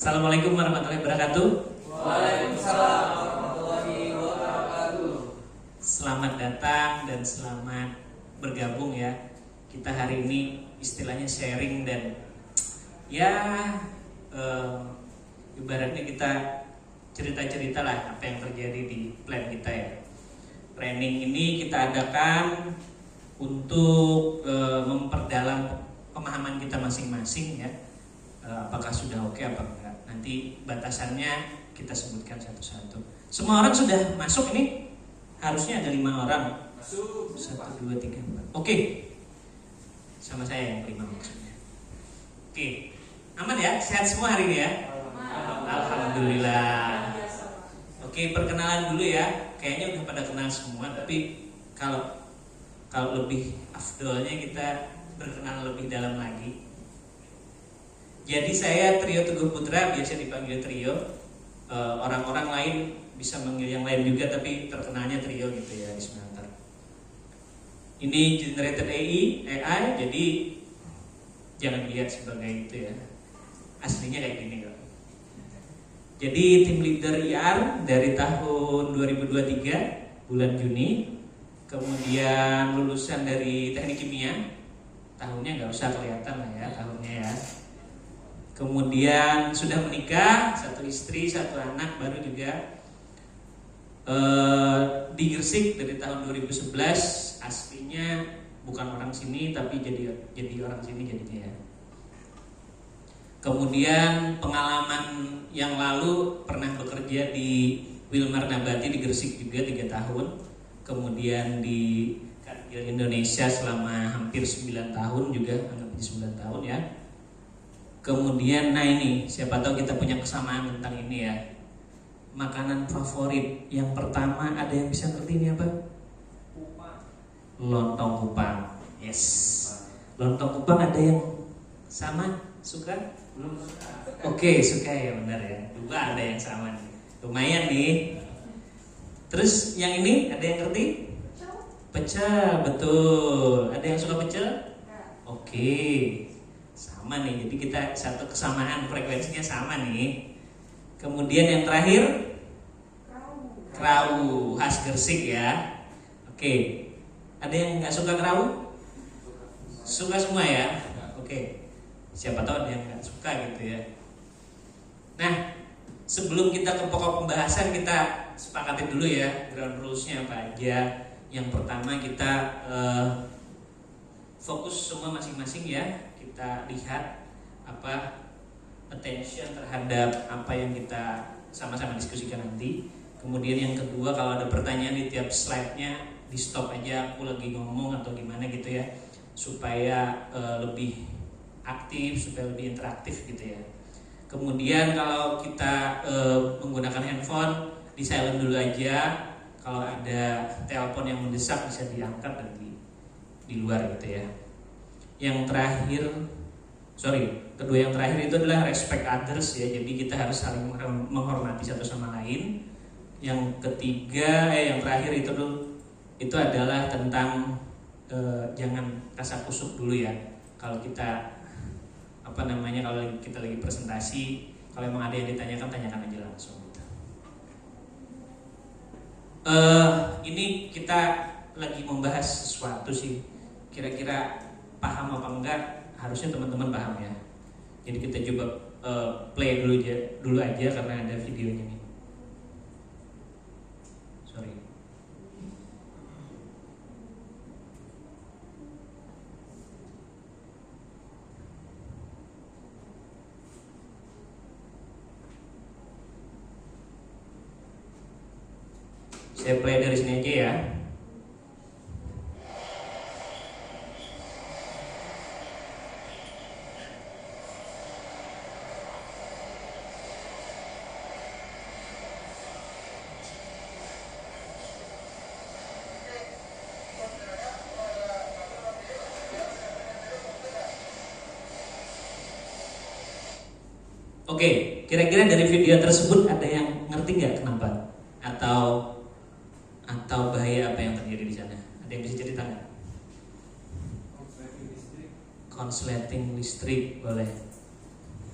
Assalamualaikum warahmatullahi wabarakatuh. Waalaikumsalam warahmatullahi wabarakatuh. Selamat datang dan selamat bergabung ya. Kita hari ini istilahnya sharing dan ibaratnya kita cerita-cerita lah apa yang terjadi di plan kita ya. Planning ini kita adakan untuk memperdalam pemahaman kita masing-masing ya. Apakah sudah oke apa enggak? Nanti batasannya kita sebutkan satu-satu. Semua orang sudah masuk ini? Harusnya ada 5 orang. Masuk. 1, 2, 3, 4. Oke. Sama saya yang 5 maksudnya. Oke. Aman ya? Sehat semua hari ini ya? Alhamdulillah. Oke, perkenalan dulu ya. Kayaknya udah pada kenal semua, tapi kalau lebih afdolnya kita berkenalan lebih dalam lagi. Jadi saya Trio Teguh Putra, biasa dipanggil Trio. Orang-orang lain bisa manggil yang lain juga, tapi terkenalnya Trio gitu ya di Semantar. Ini generated AI, jadi jangan dilihat sebagai itu ya. Aslinya kayak gini kok. Jadi tim leader IR dari tahun 2023 bulan Juni. Kemudian lulusan dari teknik kimia. Tahunnya nggak usah kelihatan lah ya tahunnya ya. Kemudian sudah menikah, 1 istri, 1 anak baru juga. Di Gresik dari tahun 2011. Aslinya bukan orang sini tapi jadi orang sini jadinya ya. Kemudian pengalaman yang lalu pernah bekerja di Wilmar Nabati di Gresik juga 3 tahun. Kemudian di Cargill Indonesia selama hampir 9 tahun juga, anggap 9 tahun ya. Kemudian nah ini, siapa tahu kita punya kesamaan tentang ini ya. Makanan favorit yang pertama, ada yang bisa ngerti ini apa? Kupang. Lontong kupang. Yes. Lontong kupang ada yang sama? Suka? Belum suka. Oke, suka ya, benar ya. 2 ada yang sama nih. Lumayan nih. Terus yang ini ada yang ngerti? Pecel, betul. Ada yang suka pecel? Oke. Sama nih, jadi kita satu kesamaan, frekuensinya sama nih. Kemudian yang terakhir kerawu, khas Gresik ya. Oke. Ada yang nggak suka kerawu? Suka semua ya. Oke. Siapa tahu ada yang nggak suka gitu ya. Nah, sebelum kita ke pokok pembahasan, kita sepakatin dulu ya ground rules-nya apa aja. Yang pertama kita fokus semua masing-masing ya. Kita lihat apa attention terhadap apa yang kita sama-sama diskusikan nanti. Kemudian yang kedua, kalau ada pertanyaan di tiap slide-nya di stop aja, aku lagi ngomong atau gimana gitu ya, supaya lebih aktif, supaya lebih interaktif gitu ya. Kemudian kalau kita menggunakan handphone, di silent dulu aja. Kalau ada telepon yang mendesak bisa diangkat dan di luar gitu ya. Yang terakhir, kedua yang terakhir itu adalah respect others ya. Jadi kita harus saling menghormati satu sama lain. Yang ketiga, yang terakhir itu adalah tentang jangan kasak kusuk dulu ya. Kalau kita kalau kita lagi presentasi, kalau emang ada yang ditanyakan, tanyakan aja langsung. Ini kita lagi membahas sesuatu sih. Kira-kira paham apa enggak? Harusnya teman-teman paham ya. Jadi kita coba play dulu aja karena ada videonya nih. Sorry. Saya play dari sini aja ya. Oke, kira-kira dari video tersebut ada yang ngerti nggak kenapa? Atau bahaya apa yang terjadi di sana? Ada yang bisa cerita nggak? Konsleting listrik boleh.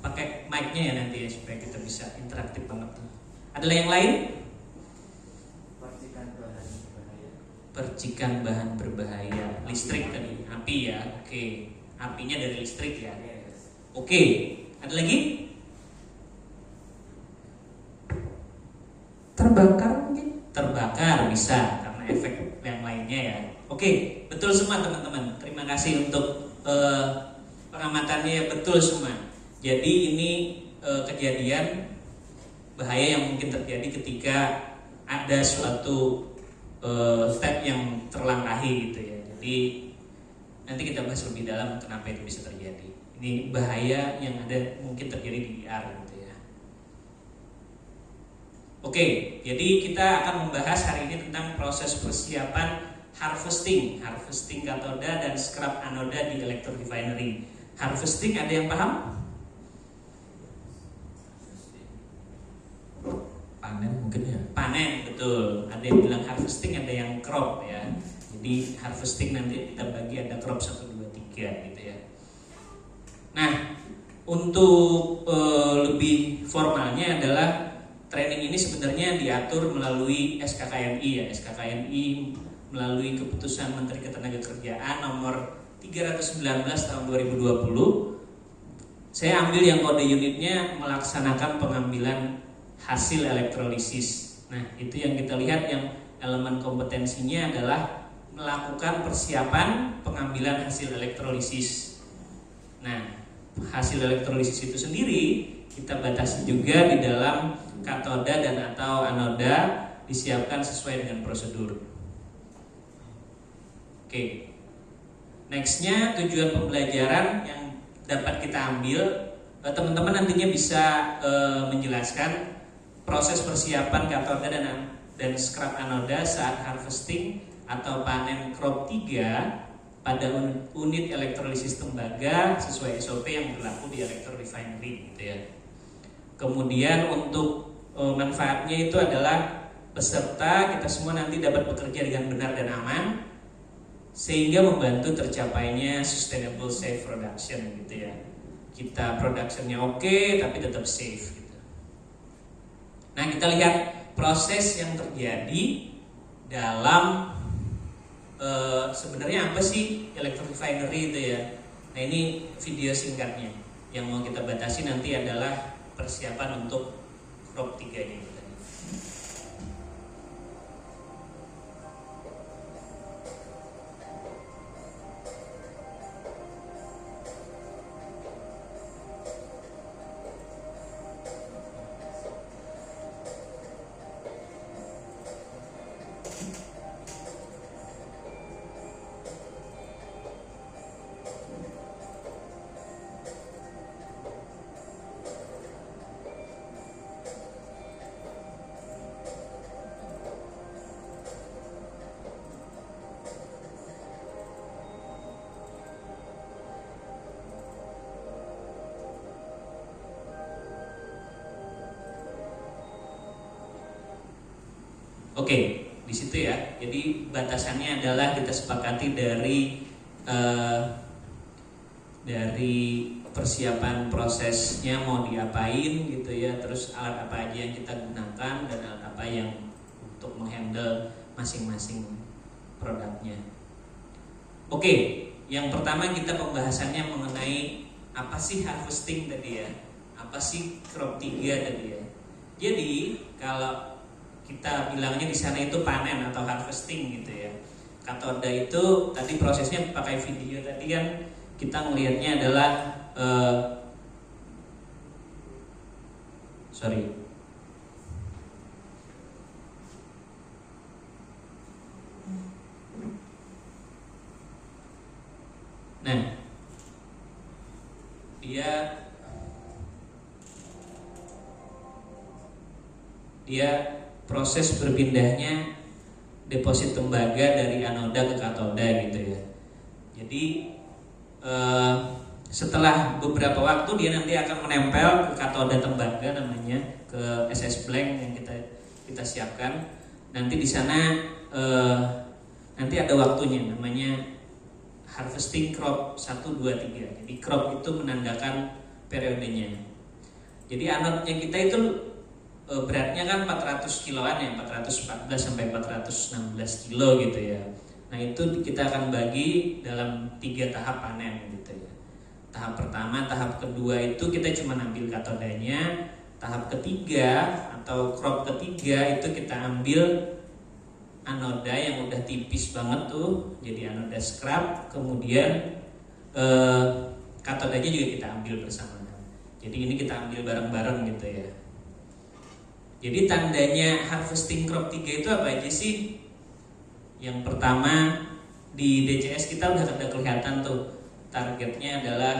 Pakai mic-nya ya nanti ya supaya kita bisa interaktif banget. Ada yang lain? Percikan bahan berbahaya. Percikan bahan berbahaya, listrik tadi, api ya. Oke, apinya dari listrik ya. Yes. Oke, ada lagi? Terbakar mungkin? Terbakar bisa karena efek yang lainnya ya. Oke, betul semua teman-teman. Terima kasih untuk pengamatannya, betul semua. Jadi ini kejadian bahaya yang mungkin terjadi ketika ada suatu step yang terlangkahi gitu ya. Jadi nanti kita bahas lebih dalam kenapa itu bisa terjadi. Ini bahaya yang ada mungkin terjadi di IR gitu ya. Oke, jadi kita akan membahas hari ini tentang proses persiapan harvesting katoda dan scrap anoda di electrorefinery. Harvesting ada yang paham? Panen mungkin ya. Panen, betul. Ada yang bilang harvesting, ada yang crop ya. Jadi harvesting nanti kita bagi ada crop 1, 2, 3 gitu ya. Nah, untuk lebih formalnya adalah training ini sebenarnya diatur melalui SKKNI ya. SKKNI melalui keputusan Menteri Ketenagakerjaan nomor 319 tahun 2020. Saya ambil yang kode unitnya melaksanakan pengambilan hasil elektrolisis. Nah, itu yang kita lihat yang elemen kompetensinya adalah melakukan persiapan pengambilan hasil elektrolisis. Nah, hasil elektrolisis itu sendiri kita batasi juga di dalam katoda dan atau anoda disiapkan sesuai dengan prosedur. Oke. Nextnya tujuan pembelajaran yang dapat kita ambil, teman-teman nantinya bisa menjelaskan proses persiapan katoda dan scrap anoda saat harvesting atau panen crop 3 pada unit elektrolisis tembaga sesuai SOP yang berlaku di electrorefinery gitu ya. Kemudian untuk manfaatnya itu adalah peserta kita semua nanti dapat bekerja dengan benar dan aman sehingga membantu tercapainya sustainable safe production gitu ya. Kita productionnya oke tapi tetap safe gitu. Nah, kita lihat proses yang terjadi dalam sebenarnya apa sih electrorefinery itu ya. Nah, ini video singkatnya. Yang mau kita batasi nanti adalah persiapan untuk crop 3 ini. Oke, di situ ya. Jadi batasannya adalah kita sepakati dari persiapan prosesnya mau diapain gitu ya. Terus alat apa aja yang kita gunakan dan alat apa yang untuk menghandle masing-masing produknya. Oke, yang pertama kita pembahasannya mengenai apa sih harvesting tadi ya. Apa sih crop 3 tadi ya. Jadi kalau kita bilangnya di sana itu panen atau harvesting gitu ya. Katoda itu tadi prosesnya pakai video tadi kan kita melihatnya adalah Nah, dia proses berpindahnya deposit tembaga dari anoda ke katoda gitu ya. Jadi setelah beberapa waktu dia nanti akan menempel ke katoda tembaga namanya, ke SS blank yang kita siapkan. Nanti di sana nanti ada waktunya namanya harvesting crop 1, 2, 3. Jadi crop itu menandakan periodenya. Jadi anodnya kita itu beratnya kan 400 kiloan ya, 414 sampai 416 kilo gitu ya. Nah itu kita akan bagi dalam 3 tahap panen gitu ya. Tahap pertama, tahap kedua itu kita cuma ambil katodanya. Tahap ketiga atau crop ketiga itu kita ambil anoda yang udah tipis banget tuh, jadi anoda scrap. Kemudian katodanya juga kita ambil bersamaan. Jadi ini kita ambil bareng-bareng gitu ya. Jadi tandanya harvesting crop 3 itu apa aja sih? Yang pertama di DCS kita udah ada kelihatan tuh, targetnya adalah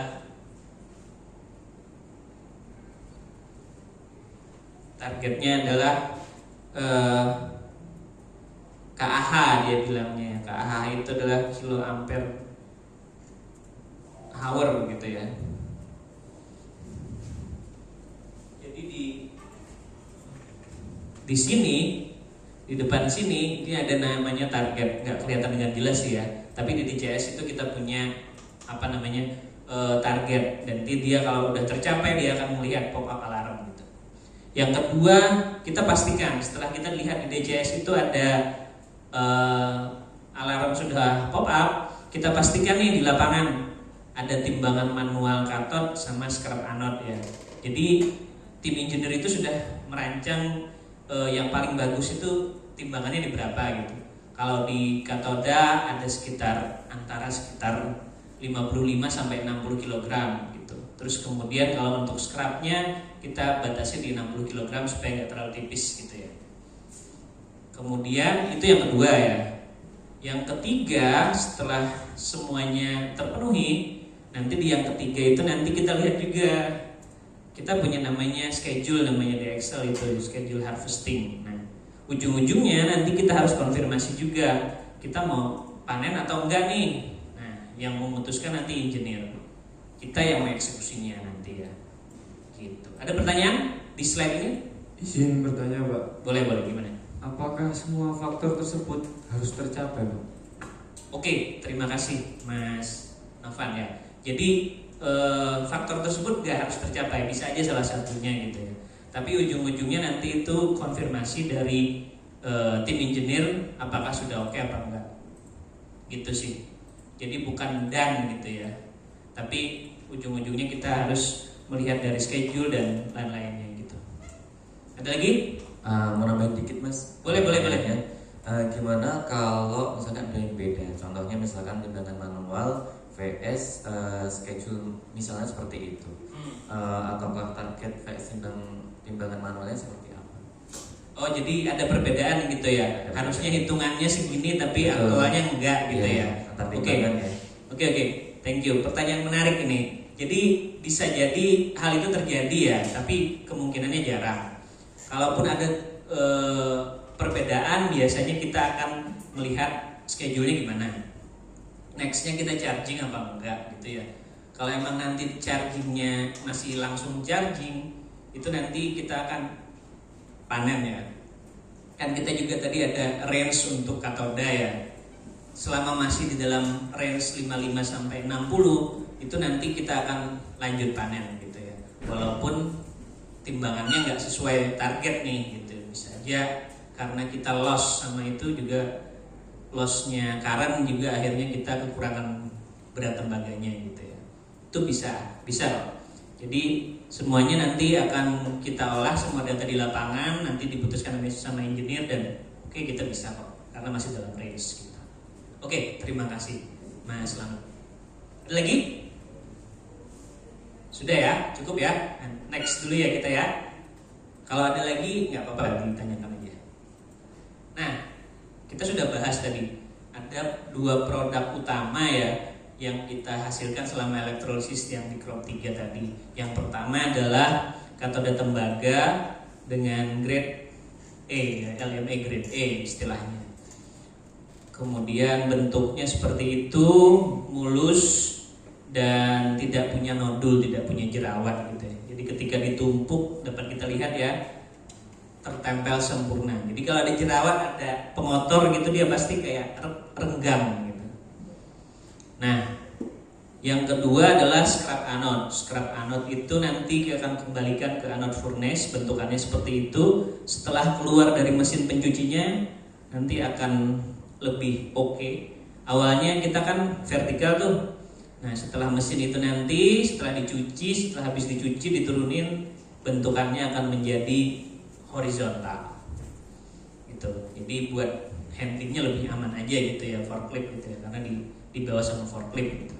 KAH, dia bilangnya. KAH itu adalah kilo ampere hour gitu ya. Jadi di sini, di depan sini ini ada namanya target, nggak kelihatan dengan jelas sih ya. Tapi di DCS itu kita punya target, dan nanti dia kalau udah tercapai dia akan melihat pop up alarm gitu. Yang kedua, kita pastikan setelah kita lihat di DCS itu ada alarm sudah pop up, kita pastikan nih di lapangan ada timbangan manual kathode sama scrap anode ya. Jadi tim engineer itu sudah merancang yang paling bagus itu timbangannya di berapa gitu. Kalau di katoda ada antara sekitar 55 sampai 60 kg gitu. Terus kemudian kalau untuk scrapnya kita batasi di 60 kg supaya nggak terlalu tipis gitu ya. Kemudian itu yang kedua ya. Yang ketiga, setelah semuanya terpenuhi, nanti di yang ketiga itu nanti kita lihat juga, kita punya namanya schedule, namanya di Excel itu schedule harvesting. Nah, ujung-ujungnya nanti kita harus konfirmasi juga kita mau panen atau enggak nih. Nah, yang memutuskan nanti engineer, kita yang mengeksekusinya nanti ya. Gitu. Ada pertanyaan di slide ini? Izin bertanya, Pak. Boleh gimana? Apakah semua faktor tersebut harus tercapai, Pak? Oke, terima kasih Mas Novan ya. Jadi faktor tersebut gak harus tercapai, bisa aja salah satunya gitu ya. Tapi ujung-ujungnya nanti itu konfirmasi dari tim engineer apakah sudah oke apa enggak. Gitu sih. Jadi bukan dan gitu ya. Tapi ujung-ujungnya kita harus melihat dari schedule dan lain-lainnya gitu. Ada lagi? Mau nambahin dikit Mas? Boleh ya. Gimana kalau misalkan ada yang beda? Contohnya misalkan timbangan manual VS schedule misalnya seperti itu. Ataukah target VS timbangan manualnya seperti apa? Oh, jadi ada perbedaan gitu ya. Harusnya hitungannya segini tapi aktualnya enggak gitu ya. Oke. Thank you. Pertanyaan menarik ini. Jadi bisa jadi hal itu terjadi ya, tapi kemungkinannya jarang. Kalaupun ada perbedaan, biasanya kita akan melihat schedule-nya gimana. Nextnya kita charging apa enggak gitu ya. Kalau emang nanti chargingnya masih langsung charging, itu nanti kita akan panen ya. Kan kita juga tadi ada range untuk katoda ya. Selama masih di dalam range 55 sampai 60, itu nanti kita akan lanjut panen gitu ya. Walaupun timbangannya nggak sesuai target nih gitu, bisa aja karena kita loss sama itu juga, lossnya current juga akhirnya kita kekurangan berat tembaganya gitu ya. Itu bisa. Jadi semuanya nanti akan kita olah semua data di lapangan, nanti diputuskan sama engineer dan oke, kita bisa kok karena masih dalam range gitu. Oke, terima kasih Mas Slamet. Ada lagi? Sudah ya, cukup ya. Next dulu ya kita ya. Kalau ada lagi nggak apa-apa, ditanyakan aja. Nah, kita sudah bahas tadi ada 2 produk utama ya yang kita hasilkan selama elektrolisis yang di crop 3 tadi. Yang pertama adalah katoda tembaga dengan grade E, LME grade E istilahnya. Kemudian bentuknya seperti itu, mulus dan tidak punya nodul, tidak punya jerawat gitu ya. Jadi ketika ditumpuk dapat kita lihat ya, tertempel sempurna. Jadi kalau ada jerawat, ada pengotor gitu, dia pasti kayak renggang gitu. Nah, Yang kedua adalah scrap anode. Scrap anode itu nanti akan kembalikan ke anode furnace, bentukannya seperti itu. Setelah keluar dari mesin pencucinya nanti akan lebih oke. Awalnya kita kan vertikal tuh. Nah, setelah mesin itu nanti setelah dicuci, setelah habis dicuci diturunin, bentukannya akan menjadi horizontal. Gitu. Jadi buat handlingnya lebih aman aja gitu ya, forklift gitu ya, karena di bawah sama forklift gitu.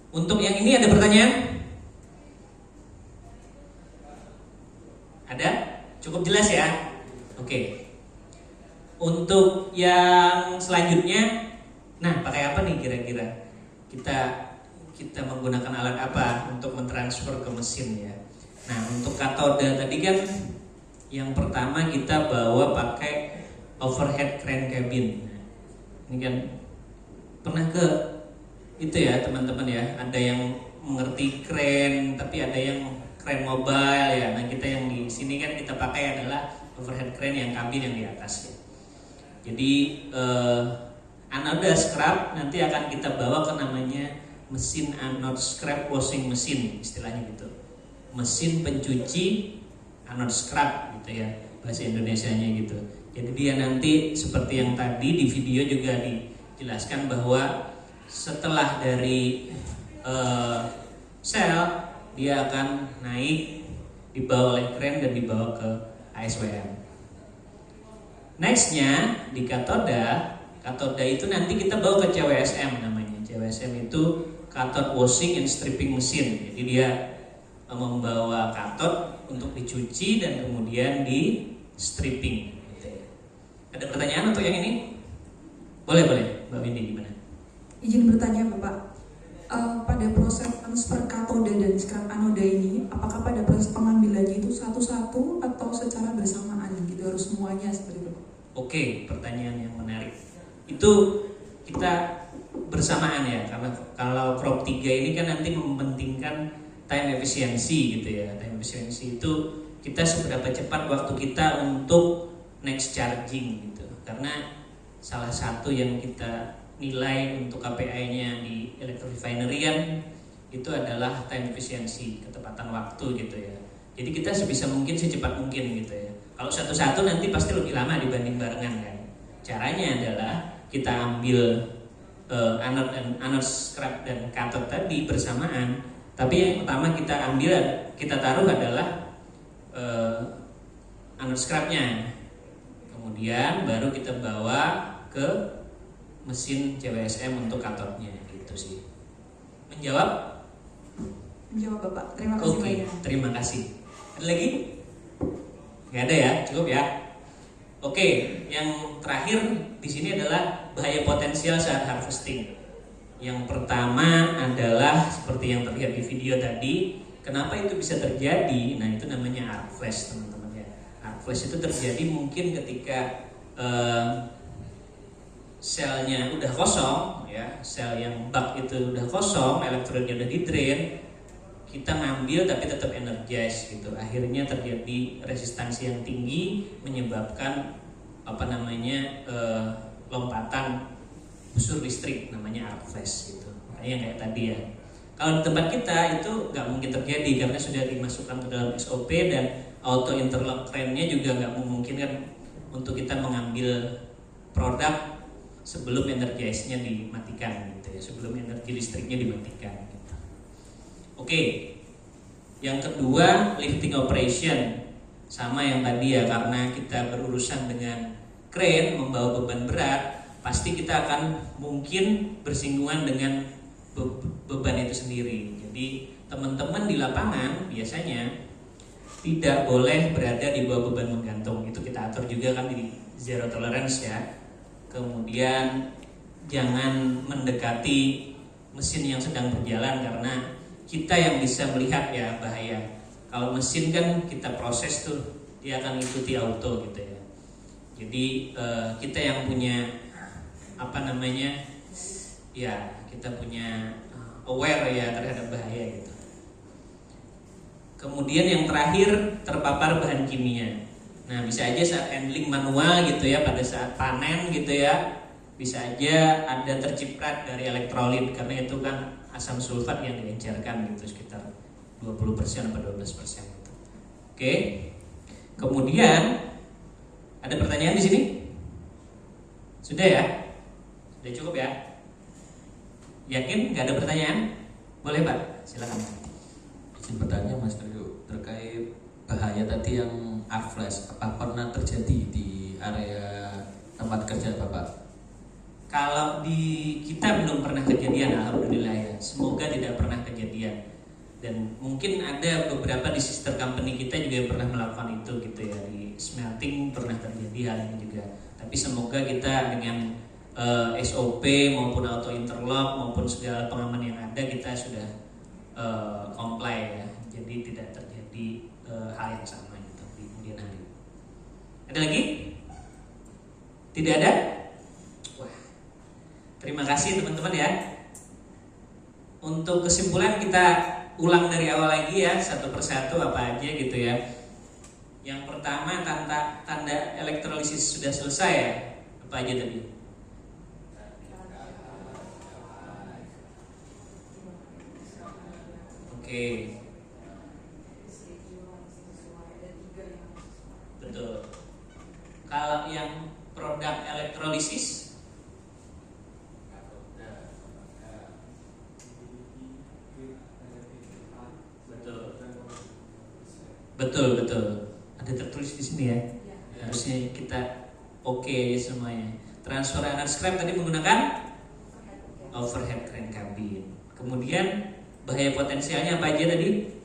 Untuk yang ini ada pertanyaan? Ada? Cukup jelas ya? Oke. Untuk yang selanjutnya, nah pakai apa nih kira-kira? Kita menggunakan alat apa untuk mentransfer ke mesin ya? Nah, untuk katoda tadi kan yang pertama kita bawa pakai overhead crane cabin. Nah, ini kan pernah ke itu ya teman-teman ya, ada yang mengerti crane tapi ada yang crane mobile ya. Nah, kita yang di sini kan kita pakai adalah overhead crane yang kabin yang di atas ya. Jadi anode scrap nanti akan kita bawa ke namanya mesin anode scrap washing machine, istilahnya gitu. Mesin pencuci anode scrap gitu ya, bahasa Indonesianya gitu. Jadi dia nanti seperti yang tadi di video juga dijelaskan bahwa setelah dari sel dia akan naik, dibawa oleh crane dan dibawa ke ASWM. Nextnya di katoda itu nanti kita bawa ke CWSM namanya. CWSM itu cathode washing and stripping machine. Jadi dia membawa cathode untuk dicuci dan kemudian di stripping. Ada pertanyaan untuk yang ini? Boleh, Mbak Windy gimana? Izin bertanya Bapak, pada proses transfer katoda dan scrap anoda ini, apakah pada proses pengambilannya itu satu-satu atau secara bersamaan gitu, harus semuanya seperti itu? Oke, pertanyaan yang menarik. Itu kita bersamaan ya, karena kalau crop 3 ini kan nanti mementingkan time efficiency gitu ya. Time efficiency itu kita seberapa cepat waktu kita untuk next charging gitu. Karena salah satu yang kita nilai untuk KPI-nya di electrorefinery kan itu adalah time efficiency, ketepatan waktu gitu ya. Jadi kita sebisa mungkin secepat mungkin gitu ya. Kalau satu-satu nanti pasti lebih lama dibanding barengan kan. Caranya adalah kita ambil anode scrap dan cathode tadi bersamaan. Tapi yang pertama kita taruh adalah anode scrapnya. Kemudian baru kita bawa ke mesin CWSM untuk katodnya gitu sih. Menjawab? Menjawab Bapak. Terima kasih banyak. Terima kasih. Ada lagi? Gak ada ya, cukup ya. Oke, yang terakhir di sini adalah bahaya potensial saat harvesting. Yang pertama adalah seperti yang terlihat di video tadi. Kenapa itu bisa terjadi? Nah, itu namanya arc flash, teman-teman ya. Arc flash itu terjadi mungkin ketika selnya udah kosong ya, sel yang bak itu udah kosong, elektronnya udah di drain, kita ngambil tapi tetap energize gitu. Akhirnya terjadi resistansi yang tinggi menyebabkan lompatan busur listrik, namanya arc flash gitu. Kayak tadi ya. Kalau di tempat kita itu nggak mungkin terjadi karena sudah dimasukkan ke dalam SOP dan auto interlock crane-nya juga nggak memungkinkan untuk kita mengambil produk sebelum energize-nya dimatikan gitu ya, sebelum energi listriknya dimatikan gitu. Oke. Yang kedua, lifting operation. Sama yang tadi ya, karena kita berurusan dengan crane membawa beban berat, pasti kita akan mungkin bersinggungan dengan beban itu sendiri. Jadi teman-teman di lapangan biasanya tidak boleh berada di bawah beban menggantung. Itu kita atur juga kan di zero tolerance ya. Kemudian jangan mendekati mesin yang sedang berjalan karena kita yang bisa melihat ya bahaya. Kalau mesin kan kita proses tuh, dia akan ikuti auto gitu ya. Jadi kita yang punya kita punya aware ya terhadap bahaya gitu. Kemudian yang terakhir, terpapar bahan kimia. Nah, bisa aja saat handling manual gitu ya, pada saat panen gitu ya, bisa aja ada terciprat dari elektrolit karena itu kan asam sulfat yang diencerkan gitu sekitar 20% atau 12% gitu. Oke. Kemudian ada pertanyaan di sini? Sudah ya? Sudah cukup ya? Yakin nggak ada pertanyaan? Boleh Pak, silakan. Izin bertanya Mas Trio terkait bahaya tadi yang air flash, apa pernah terjadi di area tempat kerja Bapak? Kalau di kita belum pernah kejadian, alhamdulillah ya. Semoga tidak pernah kejadian. Dan mungkin ada beberapa di sister company kita juga yang pernah melakukan itu gitu ya. Di smelting pernah terjadi hal ini juga. Tapi semoga kita dengan SOP maupun auto interlock maupun segala pengaman yang ada kita sudah comply ya. Jadi tidak terjadi hal yang sama gitu di kemudian hari. Ada lagi? Tidak ada? Wah, terima kasih teman-teman ya. Untuk kesimpulan kita ulang dari awal lagi ya, satu persatu apa aja gitu ya. Yang pertama tanda elektrolisis sudah selesai ya. Apa aja tadi? Oke. Betul. Kalau yang produk elektrolisis betul. Ada tertulis di sini ya. Harusnya kita oke aja semuanya. Transfer energy scrap tadi menggunakan overhead crane cabin. Kemudian bahaya potensialnya apa aja tadi?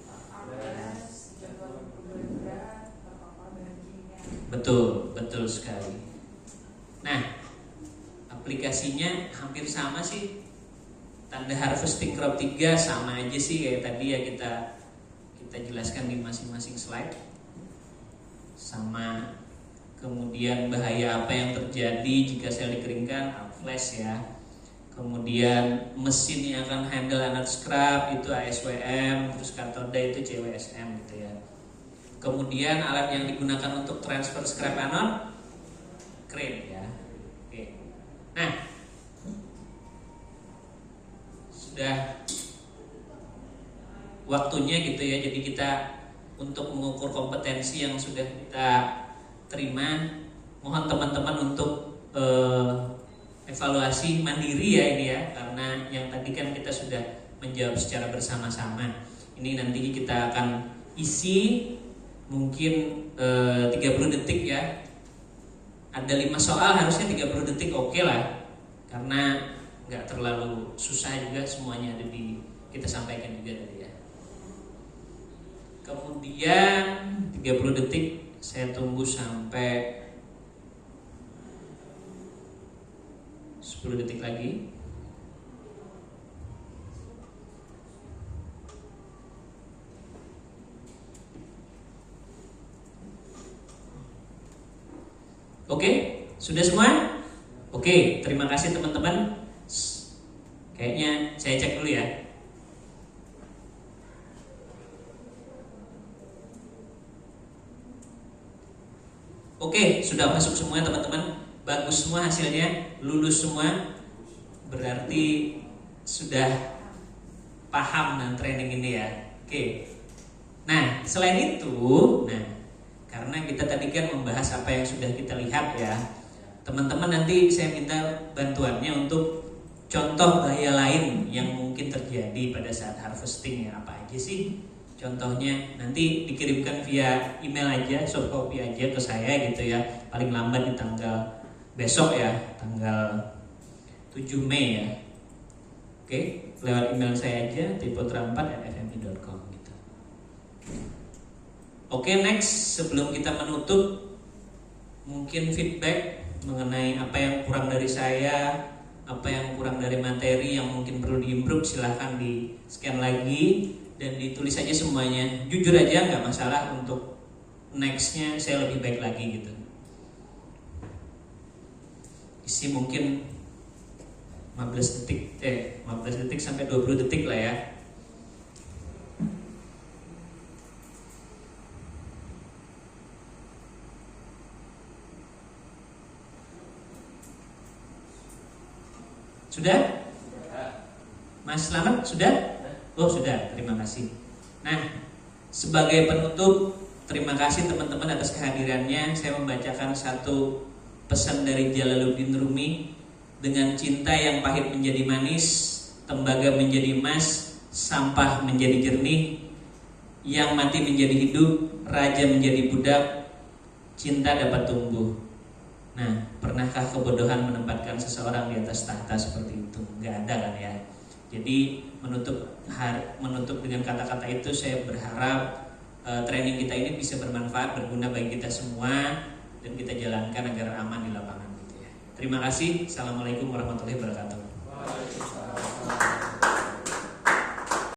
Betul sekali. Nah, aplikasinya hampir sama sih. Tanda harvesting crop 3 sama aja sih kayak tadi ya kita jelaskan di masing-masing slide. Sama kemudian bahaya apa yang terjadi jika sel dikeringkan, flash ya. Kemudian mesin yang akan handle energy scrap itu ASWM, terus katoda itu CWSM gitu ya. Kemudian alat yang digunakan untuk transfer scrap anode crane ya. Oke. Nah, sudah waktunya gitu ya. Jadi kita untuk mengukur kompetensi yang sudah kita terima, mohon teman-teman untuk evaluasi mandiri ya ini ya, karena yang tadi kan kita sudah menjawab secara bersama-sama. Ini nanti kita akan isi mungkin 30 detik ya. Ada 5 soal harusnya 30 detik oke lah, karena nggak terlalu susah juga, semuanya ada di kita sampaikan juga tadi ya. Kemudian 30 detik saya tunggu sampai 10 detik lagi. Oke, sudah semua? Oke, terima kasih teman-teman. Kayaknya saya cek dulu ya. Oke, sudah masuk semua teman-teman. Bagus semua hasilnya, lulus semua. Berarti sudah paham dan training ini ya. Oke. Nah, selain itu, karena kita tadi kan membahas apa yang sudah kita lihat ya, teman-teman nanti saya minta bantuannya untuk contoh bahaya lain yang mungkin terjadi pada saat harvesting ya. Apa aja sih? Contohnya nanti dikirimkan via email aja, soft copy aja ke saya gitu ya. Paling lambat di tanggal besok ya, tanggal 7 Mei ya. Oke, lewat email saya aja tiputra4@fmi.com gitu. Oke, next, sebelum kita menutup, mungkin feedback mengenai apa yang kurang dari saya, apa yang kurang dari materi yang mungkin perlu diimprove, silahkan di scan lagi dan ditulis aja semuanya. Jujur aja, nggak masalah, untuk nextnya saya lebih baik lagi gitu. Isi mungkin 15 detik sampai 20 detik lah ya. Sudah? Mas Slamet sudah? Oh sudah, terima kasih. Nah, sebagai penutup, terima kasih teman-teman atas kehadirannya. Saya membacakan satu pesan dari Jalaluddin Rumi. Dengan cinta yang pahit menjadi manis, tembaga menjadi emas, sampah menjadi jernih, yang mati menjadi hidup, raja menjadi budak, cinta dapat tumbuh. Nah, pernahkah kebodohan menempatkan seseorang di atas tahta seperti itu? Gak ada kan ya. Jadi menutup dengan kata-kata itu, saya berharap training kita ini bisa bermanfaat, berguna bagi kita semua, dan kita jalankan agar aman di lapangan gitu ya. Terima kasih. Assalamualaikum warahmatullahi wabarakatuh.